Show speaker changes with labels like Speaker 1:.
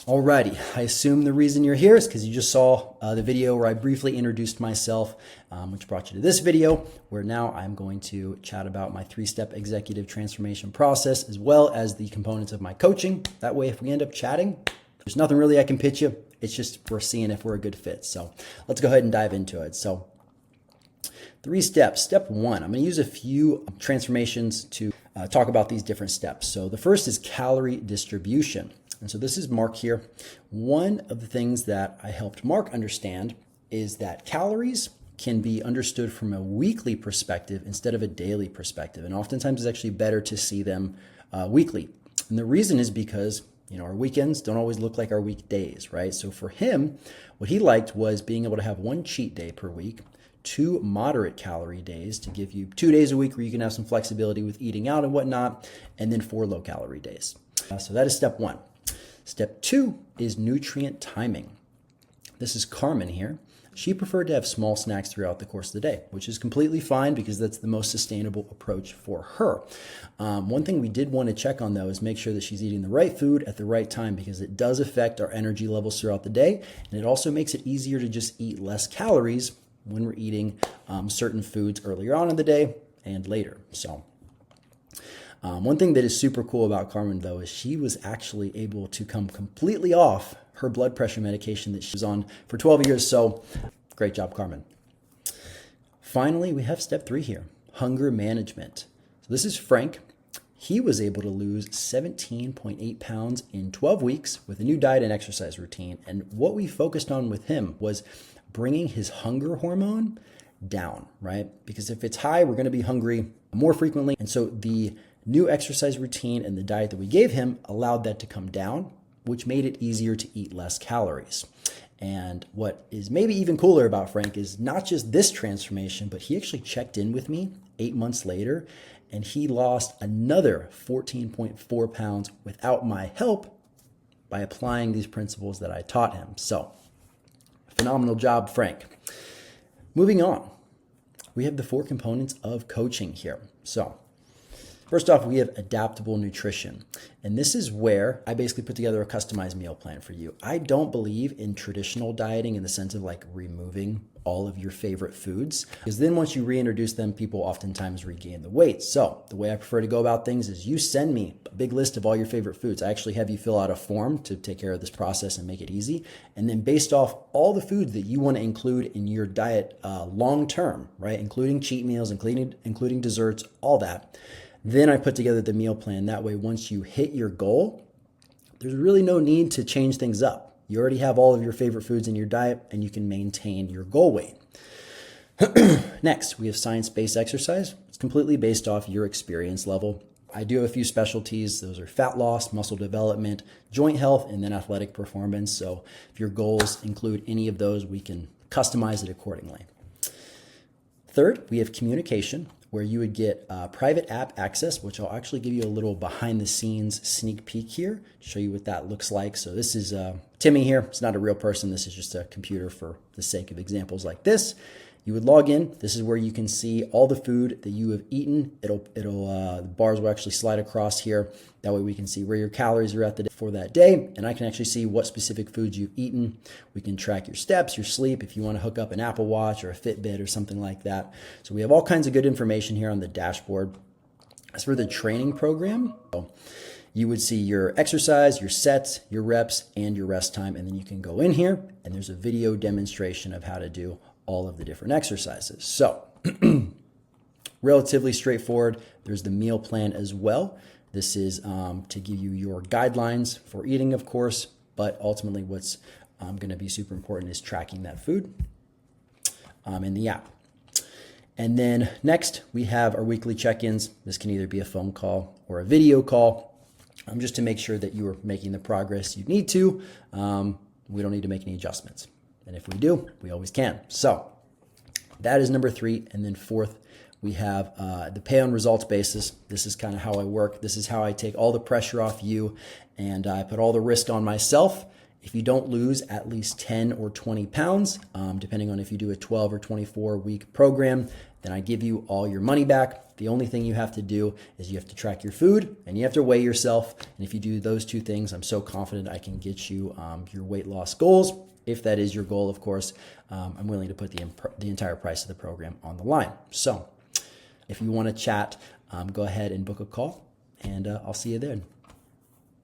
Speaker 1: Alrighty, I assume the reason you're here is because you just saw the video where I briefly introduced myself, which brought you to this video, where now I'm going to chat about my 3-step executive transformation process, as well as the components of my coaching. That way, if we end up chatting, there's nothing really I can pitch you. It's just we're seeing if we're a good fit. So let's go ahead and dive into it. So 3 steps. Step 1, I'm going to use a few transformations to talk about these different steps. So the first is calorie distribution. And so this is Mark here. One of the things that I helped Mark understand is that calories can be understood from a weekly perspective instead of a daily perspective. And oftentimes it's actually better to see them weekly. And the reason is because, our weekends don't always look like our weekdays, right? So for him, what he liked was being able to have 1 cheat day per week, 2 moderate calorie days to give you 2 days a week where you can have some flexibility with eating out and whatnot, and then 4 low calorie days. So that is step 1. Step 2 is nutrient timing. This is Carmen here. She preferred to have small snacks throughout the course of the day, which is completely fine because that's the most sustainable approach for her. One thing we did want to check on though is make sure that she's eating the right food at the right time, because it does affect our energy levels throughout the day. And it also makes it easier to just eat less calories when we're eating certain foods earlier on in the day and later. So one thing that is super cool about Carmen, though, is she was actually able to come completely off her blood pressure medication that she was on for 12 years. So great job, Carmen. Finally, we have step 3 here, hunger management. So this is Frank. He was able to lose 17.8 pounds in 12 weeks with a new diet and exercise routine. And what we focused on with him was bringing his hunger hormone down, right? Because if it's high, we're going to be hungry more frequently. And so the new exercise routine and the diet that we gave him allowed that to come down, which made it easier to eat less calories. And what is maybe even cooler about Frank is not just this transformation, but he actually checked in with me 8 months later, and he lost another 14.4 pounds without my help by applying these principles that I taught him. So, phenomenal job, Frank. Moving on, we have the 4 components of coaching here. So, first off, we have adaptable nutrition. And this is where I basically put together a customized meal plan for you. I don't believe in traditional dieting in the sense of like removing all of your favorite foods, because then once you reintroduce them, people oftentimes regain the weight. So the way I prefer to go about things is you send me a big list of all your favorite foods. I actually have you fill out a form to take care of this process and make it easy. And then based off all the foods that you want to include in your diet long term, right? Including cheat meals, including desserts, all that. Then I put together the meal plan. That way, once you hit your goal, there's really no need to change things up. You already have all of your favorite foods in your diet and you can maintain your goal weight. Next, we have science-based exercise. It's completely based off your experience level. I do have a few specialties. Those are fat loss, muscle development, joint health, and then athletic performance. So if your goals include any of those, we can customize it accordingly. Third, we have communication, where you would get private app access, which I'll actually give you a little behind the scenes sneak peek here to show you what that looks like. So this is Timmy here. It's not a real person. This is just a computer for the sake of examples like this. You would log in. This is where you can see all the food that you have eaten. The bars will actually slide across here. That way we can see where your calories are at for that day. And I can actually see what specific foods you've eaten. We can track your steps, your sleep, if you want to hook up an Apple Watch or a Fitbit or something like that. So we have all kinds of good information here on the dashboard. As for the training program, you would see your exercise, your sets, your reps, and your rest time. And then you can go in here and there's a video demonstration of how to do all of the different exercises. So relatively straightforward. There's the meal plan as well. This is to give you your guidelines for eating, of course, but ultimately what's going to be super important is tracking that food in the app. And then next we have our weekly check-ins. This can either be a phone call or a video call, just to make sure that you are making the progress you need to. We don't need to make any adjustments. And if we do, we always can. So that is number 3. And then 4th, we have the pay on results basis. This is kind of how I work. This is how I take all the pressure off you and I put all the risk on myself. If you don't lose at least 10 or 20 pounds, depending on if you do a 12 or 24 week program, then I give you all your money back. The only thing you have to do is you have to track your food and you have to weigh yourself. And if you do those two things, I'm so confident I can get you your weight loss goals. If that is your goal, of course, I'm willing to put the entire price of the program on the line. So if you want to chat, go ahead and book a call, and I'll see you then.